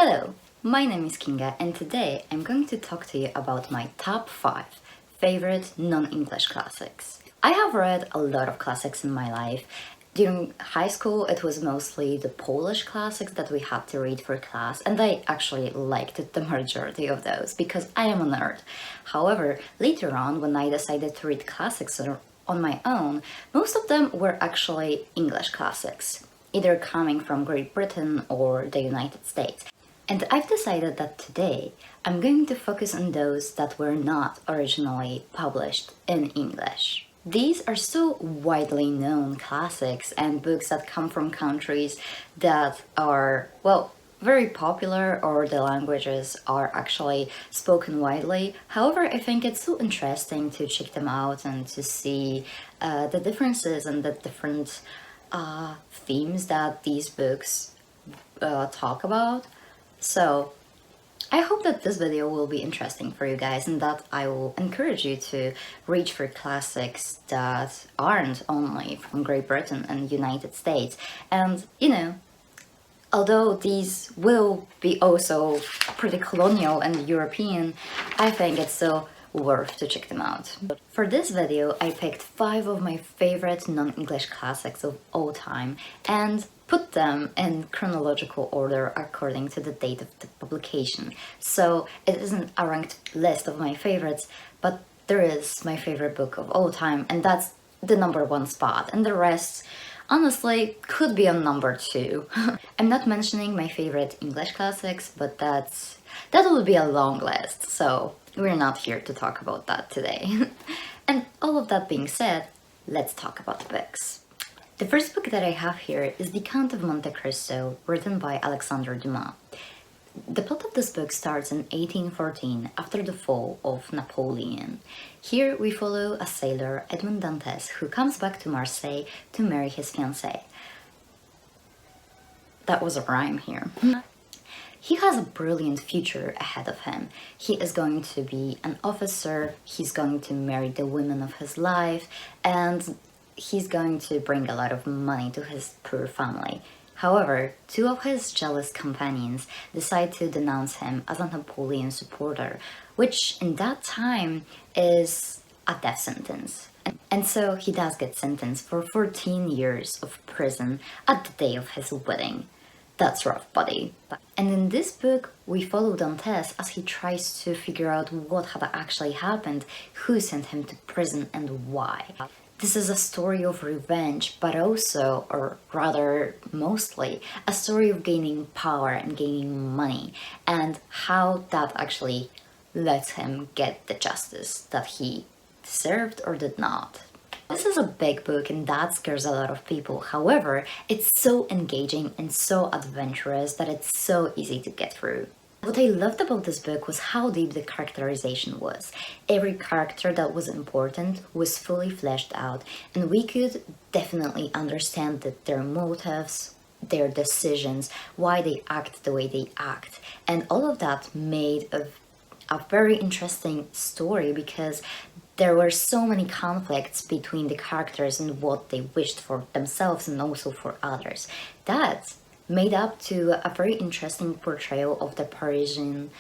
Hello, my name is Kinga and today I'm going to talk to you about my top 5 favorite non-English classics. I have read a lot of classics in my life. During high school it was mostly the Polish classics that we had to read for class, and I actually liked the majority of those because I am a nerd. However, later on when I decided to read classics on my own, most of them were actually English classics, either coming from Great Britain or the United States. And I've decided that today I'm going to focus on those that were not originally published in English. These are so widely known classics and books that come from countries that are, well, very popular, or the languages are actually spoken widely. However, I think it's so interesting to check them out and to see the differences and the different themes that these books talk about. So I hope that this video will be interesting for you guys and that I will encourage you to reach for classics that aren't only from Great Britain and United States. And although these will be also pretty colonial and European, I think it's still worth to check them out. For this video, I picked 5 of my favorite non-English classics of all time and put them in chronological order according to the date of the publication. So it isn't a ranked list of my favorites, but there is my favorite book of all time, and that's the #1 spot, and the rest honestly could be on #2. I'm not mentioning my favorite English classics, but that would be a long list, so we're not here to talk about that today. And all of that being said, let's talk about the books. The first book that I have here is The Count of Monte Cristo, written by Alexandre Dumas. The plot of this book starts in 1814, after the fall of Napoleon. Here we follow a sailor, Edmond Dantes, who comes back to Marseille to marry his fiancée. That was a rhyme here. He has a brilliant future ahead of him. He is going to be an officer, he's going to marry the woman of his life, and he's going to bring a lot of money to his poor family. However, 2 of his jealous companions decide to denounce him as a Napoleon supporter, which in that time is a death sentence. And so he does get sentenced for 14 years of prison at the day of his wedding. That's rough, buddy. And in this book, we follow Dantes as he tries to figure out what had actually happened, who sent him to prison and why. This is a story of revenge, but also, or rather mostly, a story of gaining power and gaining money, and how that actually lets him get the justice that he deserved or did not. This is a big book and that scares a lot of people. However, it's so engaging and so adventurous that it's so easy to get through. What I loved about this book was how deep the characterization was. Every character that was important was fully fleshed out, and we could definitely understand their motives, their decisions, why they act the way they act. And all of that made a very interesting story because there were so many conflicts between the characters and what they wished for themselves and also for others. That made up to a very interesting portrayal of the Parisian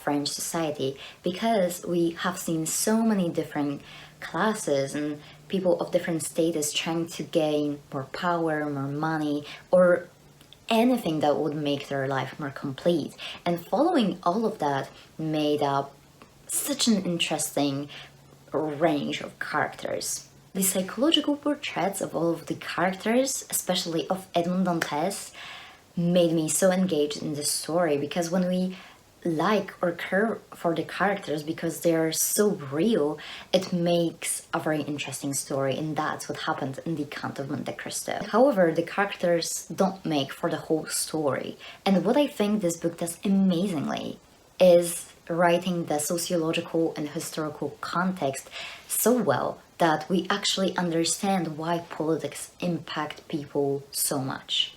French society, because we have seen so many different classes and people of different status trying to gain more power, more money, or anything that would make their life more complete. And following all of that made up such an interesting range of characters. The psychological portraits of all of the characters, especially of Edmond Dantes, made me so engaged in the story, because when we like or care for the characters because they are so real, it makes a very interesting story, and that's what happened in The Count of Monte Cristo. However, the characters don't make for the whole story, and what I think this book does amazingly is writing the sociological and historical context so well that we actually understand why politics impact people so much.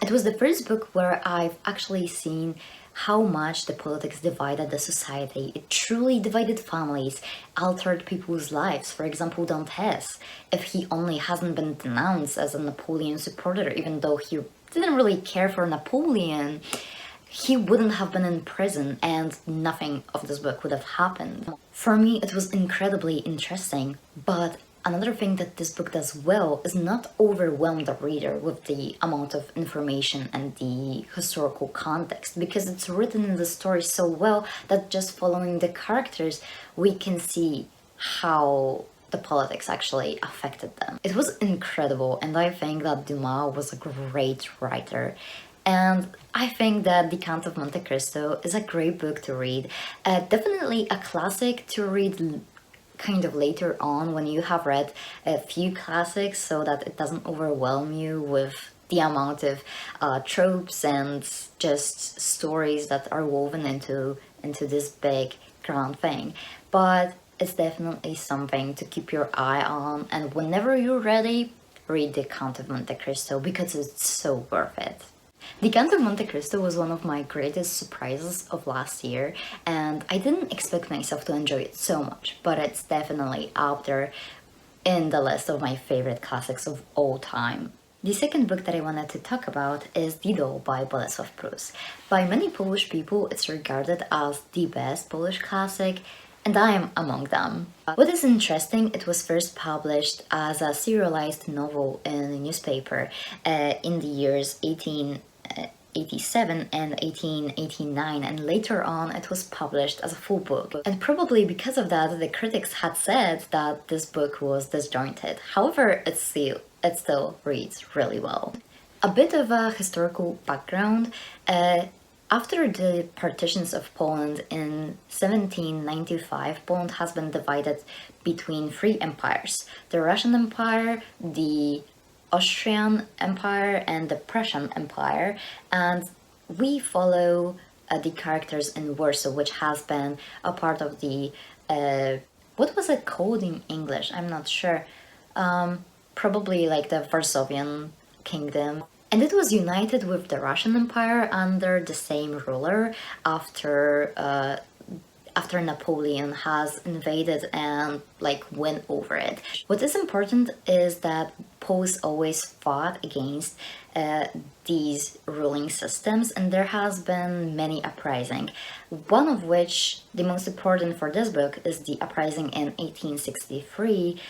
It was the first book where I've actually seen how much the politics divided the society. It truly divided families, altered people's lives. For example, Dantes, if he only hasn't been denounced as a Napoleon supporter, even though he didn't really care for Napoleon, he wouldn't have been in prison and nothing of this book would have happened. For me, it was incredibly interesting, but another thing that this book does well is not overwhelm the reader with the amount of information and the historical context, because it's written in the story so well that just following the characters, we can see how the politics actually affected them. It was incredible, and I think that Dumas was a great writer. And I think that The Count of Monte Cristo is a great book to read. Definitely a classic to read kind of later on when you have read a few classics, so that it doesn't overwhelm you with the amount of tropes and just stories that are woven into this big grand thing. But it's definitely something to keep your eye on, and whenever you're ready, read The Count of Monte Cristo because it's so worth it. The Count of Monte Cristo was one of my greatest surprises of last year, and I didn't expect myself to enjoy it so much, but it's definitely up there in the list of my favorite classics of all time. The second book that I wanted to talk about is Dido by Bolesław Prus. By many Polish people, it's regarded as the best Polish classic, and I am among them. What is interesting, it was first published as a serialized novel in a newspaper in the years 1887 and 1889, and later on it was published as a full book. And probably because of that, the critics had said that this book was disjointed. However, it still reads really well. A bit of a historical background. After the partitions of Poland in 1795, Poland has been divided between three empires: the Russian Empire, the Austrian Empire, and the Prussian Empire. And we follow the characters in Warsaw, which has been a part of the what was it called in English? I'm not sure. Probably like the Varsovian Kingdom. And it was united with the Russian Empire under the same ruler after Napoleon has invaded and like went over it. What is important is that Poles always fought against these ruling systems, and there has been many uprisings. One of which, the most important for this book, is the uprising in 1863,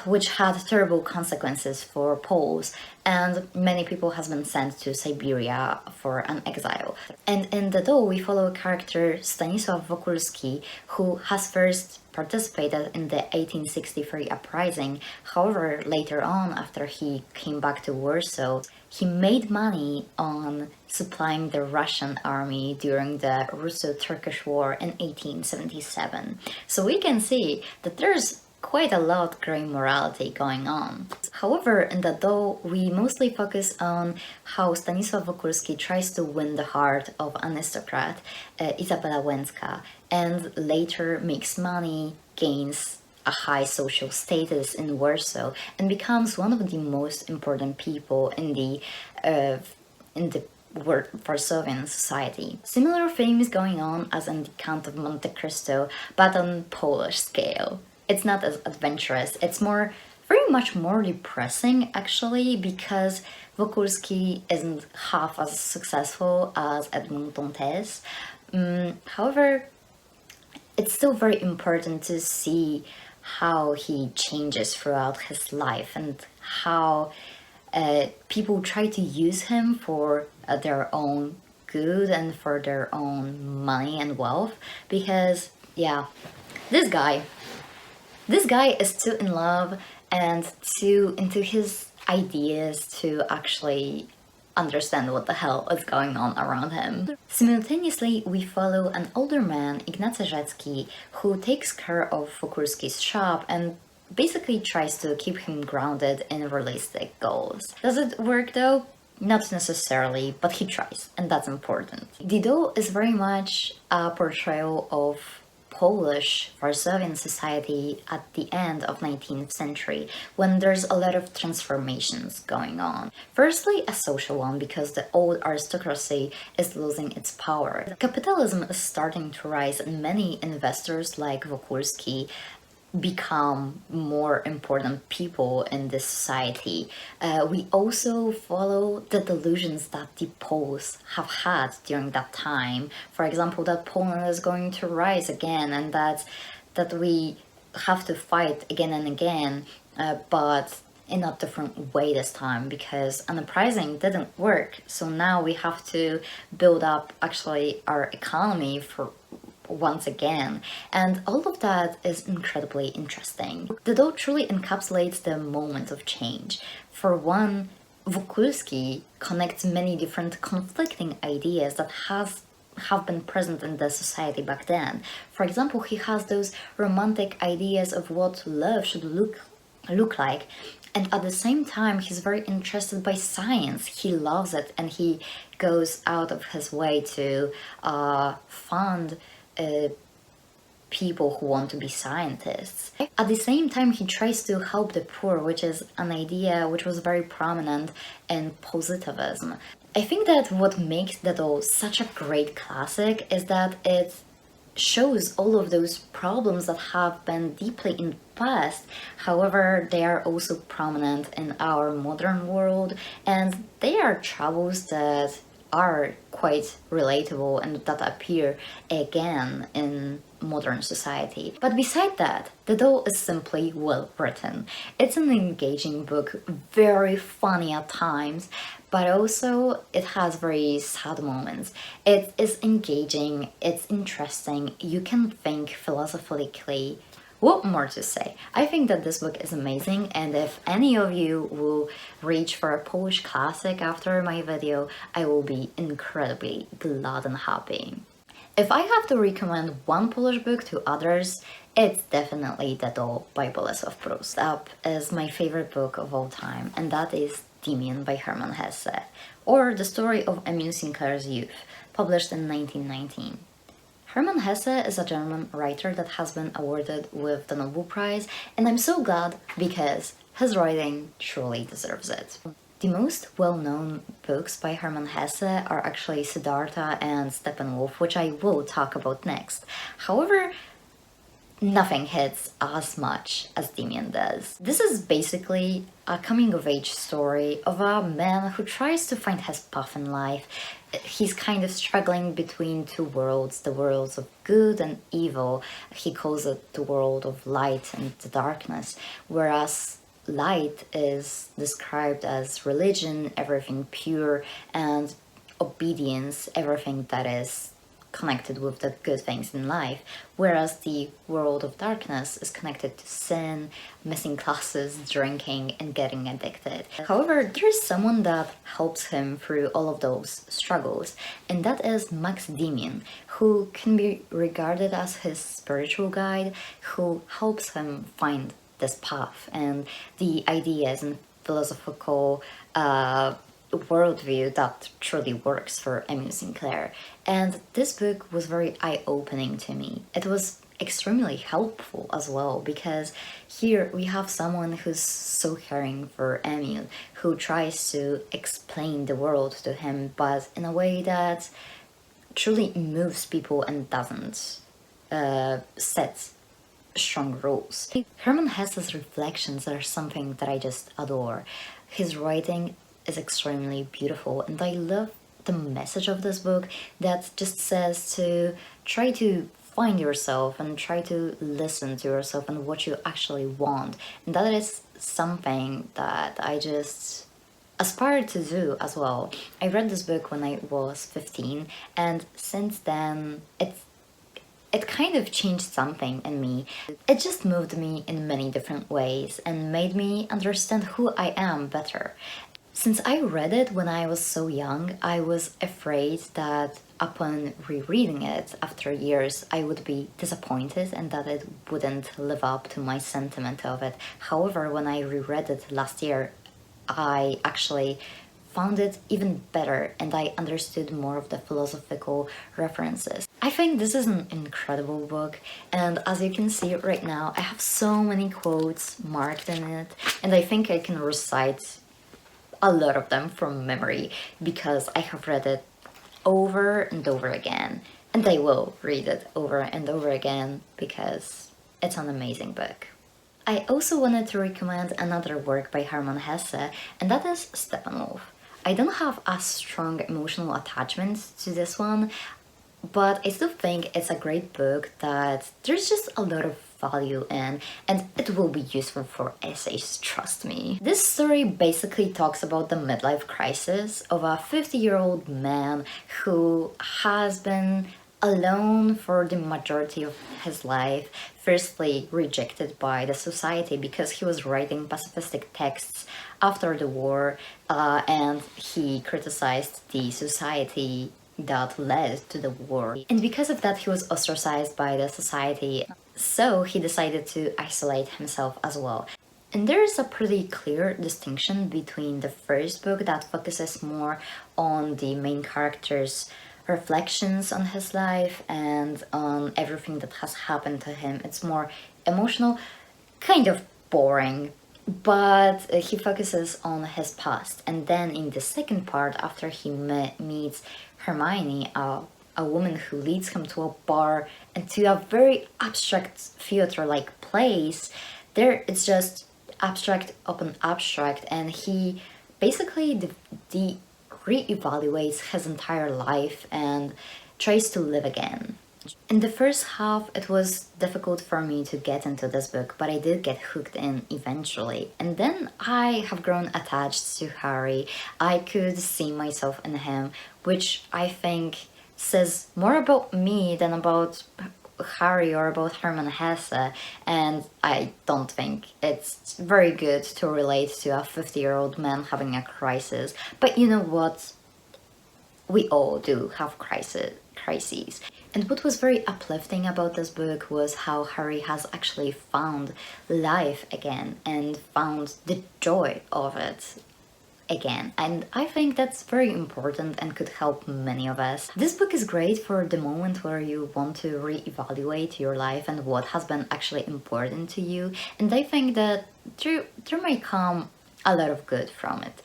which had terrible consequences for Poles, and many people has been sent to Siberia for an exile. And in the Dole, we follow a character, Stanisław Wokulski, who has first participated in the 1863 uprising. However, later on, after he came back to Warsaw, he made money on supplying the Russian army during the Russo-Turkish War in 1877. So we can see that there's quite a lot of grey morality going on. However, in the Dole, we mostly focus on how Stanisław Wokulski tries to win the heart of an aristocrat, Izabela Łęcka, and later makes money, gains a high social status in Warsaw, and becomes one of the most important people in the Warsavian society. Similar thing is going on as in the Count of Monte Cristo, but on Polish scale. It's not as adventurous, it's very much more depressing actually, because Wokulski isn't half as successful as Edmond Dantes. However, it's still very important to see how he changes throughout his life and how people try to use him for their own good and for their own money and wealth, because yeah, this guy is too in love and too into his ideas to actually understand what the hell is going on around him. Simultaneously, we follow an older man, Ignacy Rzecki, who takes care of Wokulski's shop and basically tries to keep him grounded in realistic goals. Does it work though? Not necessarily, but he tries, and that's important. Dido is very much a portrayal of Polish Warsavian society at the end of 19th century, when there's a lot of transformations going on. Firstly, a social one, because the old aristocracy is losing its power. Capitalism is starting to rise, and many investors like Wokulski become more important people in this society. We also follow the delusions that the Poles have had during that time. For example, that Poland is going to rise again, and that we have to fight again and again, but in a different way this time, because an uprising didn't work. So now we have to build up actually our economy for once again, and all of that is incredibly interesting. The Doe truly encapsulates the moment of change. For one, Wokulski connects many different conflicting ideas that have been present in the society back then. For example, he has those romantic ideas of what love should look like, and at the same time he's very interested by science. He loves it, and he goes out of his way to fund people who want to be scientists. At the same time, he tries to help the poor, which is an idea which was very prominent in positivism. I think that what makes the Doe such a great classic is that it shows all of those problems that have been deeply in the past. However, they are also prominent in our modern world, and they are troubles that are quite relatable and that appear again in modern society. But beside that, the Doe is simply well written. It's an engaging book, very funny at times, but also it has very sad moments. It is engaging, it's interesting, you can think philosophically. What more to say? I think that this book is amazing, and if any of you will reach for a Polish classic after my video, I will be incredibly glad and happy. If I have to recommend one Polish book to others, it's definitely The Doe by Bolesław Prus. Up is my favorite book of all time, and that is Demian by Hermann Hesse, or The Story of Emil Sinclair's Youth, published in 1919. Hermann Hesse is a German writer that has been awarded with the Nobel Prize, and I'm so glad because his writing truly deserves it. The most well-known books by Hermann Hesse are actually Siddhartha and Steppenwolf, which I will talk about next. However, nothing hits as much as Demian does. This is basically a coming-of-age story of a man who tries to find his path in life. He's kind of struggling between two worlds, the worlds of good and evil. He calls it the world of light and the darkness, whereas light is described as religion, everything pure, and obedience, everything that is connected with the good things in life, whereas the world of darkness is connected to sin, missing classes, drinking, and getting addicted. However, there is someone that helps him through all of those struggles, and that is Max Demian, who can be regarded as his spiritual guide, who helps him find this path and the ideas and philosophical worldview that truly works for Emil Sinclair. And this book was very eye-opening to me. It was extremely helpful as well, because here we have someone who's so caring for Emil, who tries to explain the world to him, but in a way that truly moves people and doesn't set strong rules. Hermann Hesse's reflections are something that I just adore. His writing is extremely beautiful, and I love the message of this book that just says to try to find yourself and try to listen to yourself and what you actually want. And that is something that I just aspire to do as well. I read this book when I was 15, and since then it kind of changed something in me. It just moved me in many different ways and made me understand who I am better. Since I read it when I was so young, I was afraid that upon rereading it after years, I would be disappointed and that it wouldn't live up to my sentiment of it. However, when I reread it last year, I actually found it even better, and I understood more of the philosophical references. I think this is an incredible book, and as you can see right now, I have so many quotes marked in it, and I think I can recite a lot of them from memory because I have read it over and over again, and I will read it over and over again because it's an amazing book. I also wanted to recommend another work by Hermann Hesse, and that is Steppenwolf. I don't have a strong emotional attachment to this one, but I still think it's a great book that there's just a lot of value in, and it will be useful for essays, trust me. This story basically talks about the midlife crisis of a 50-year-old man who has been alone for the majority of his life, firstly rejected by the society because he was writing pacifistic texts after the war, and he criticized the society that led to the war. And because of that, he was ostracized by the society, so he decided to isolate himself as well. And there is a pretty clear distinction between the first book that focuses more on the main character's reflections on his life and on everything that has happened to him. It's more emotional, kind of boring, but he focuses on his past. And then in the second part, after he meets Hermione, a woman who leads him to a bar and to a very abstract theater-like place, there it's just abstract upon abstract, and he basically re-evaluates his entire life and tries to live again. In the first half, it was difficult for me to get into this book, but I did get hooked in eventually. And then I have grown attached to Harry. I could see myself in him, which I think says more about me than about Harry or about Hermann Hesse, and I don't think it's very good to relate to a 50-year-old man having a crisis. But you know what? We all do have crises. And what was very uplifting about this book was how Harry has actually found life again and found the joy of it again, and I think that's very important and could help many of us. This book is great for the moment where you want to re-evaluate your life and what has been actually important to you, and I think that there may come a lot of good from it.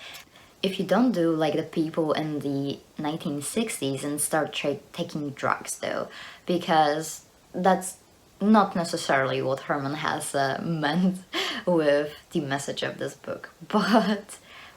If you don't do like the people in the 1960s and start taking drugs though, because that's not necessarily what Hermann Hesse meant with the message of this book,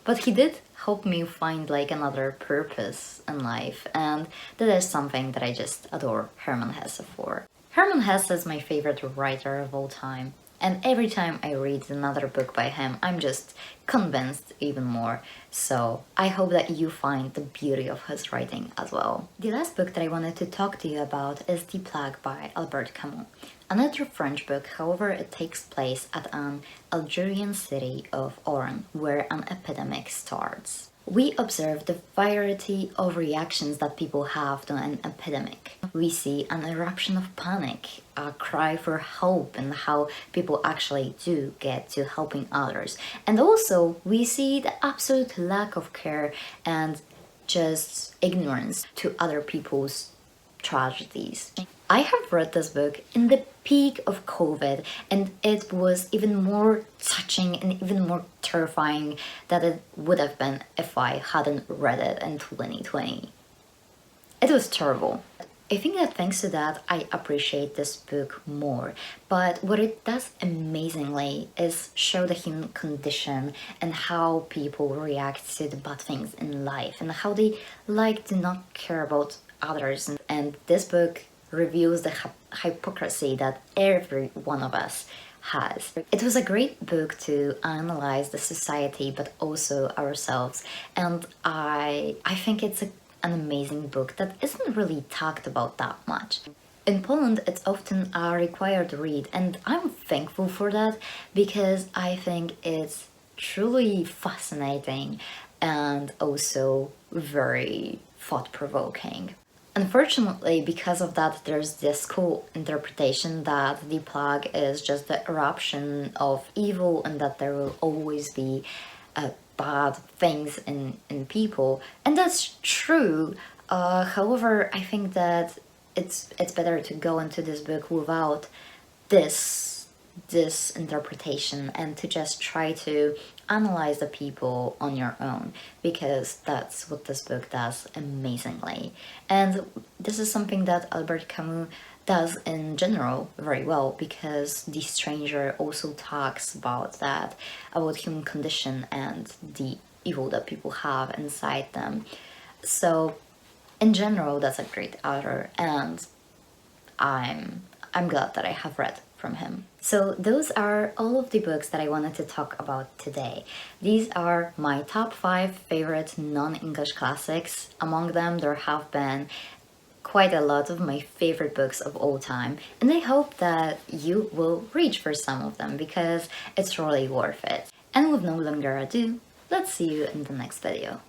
but he did help me find like another purpose in life, and that is something that I just adore Hermann Hesse for. Hermann Hesse is my favorite writer of all time, and every time I read another book by him, I'm just convinced even more. So I hope that you find the beauty of his writing as well. The last book that I wanted to talk to you about is The Plague by Albert Camus. Another French book, however, it takes place at an Algerian city of Oran, where an epidemic starts. We observe the variety of reactions that people have to an epidemic. We see an eruption of panic, a cry for hope, and how people actually do get to helping others. And also, we see the absolute lack of care and just ignorance to other people's tragedies. I have read this book in the peak of COVID, and it was even more touching and even more terrifying than it would have been if I hadn't read it in 2020. It was terrible. I think that thanks to that, I appreciate this book more. But what it does amazingly is show the human condition and how people react to the bad things in life and how they like to not care about others. And this book reveals the hypocrisy that every one of us has. It was a great book to analyze the society but also ourselves, and I think it's an amazing book that isn't really talked about that much. In Poland, it's often a required read, and I'm thankful for that because I think it's truly fascinating and also very thought-provoking. Unfortunately, because of that, there's this cool interpretation that the plague is just the eruption of evil and that there will always be bad things in people. And that's true. However, I think that it's better to go into this book without this this interpretation and to just try to analyze the people on your own, because that's what this book does amazingly. And this is something that Albert Camus does in general very well, because The Stranger also talks about that, about human condition and the evil that people have inside them. So in general, that's a great author, and I'm glad that I have read from him. So those are all of the books that I wanted to talk about today. These are my top 5 favorite non-English classics. Among them, there have been quite a lot of my favorite books of all time, and I hope that you will reach for some of them, because it's really worth it. And with no longer ado, let's see you in the next video.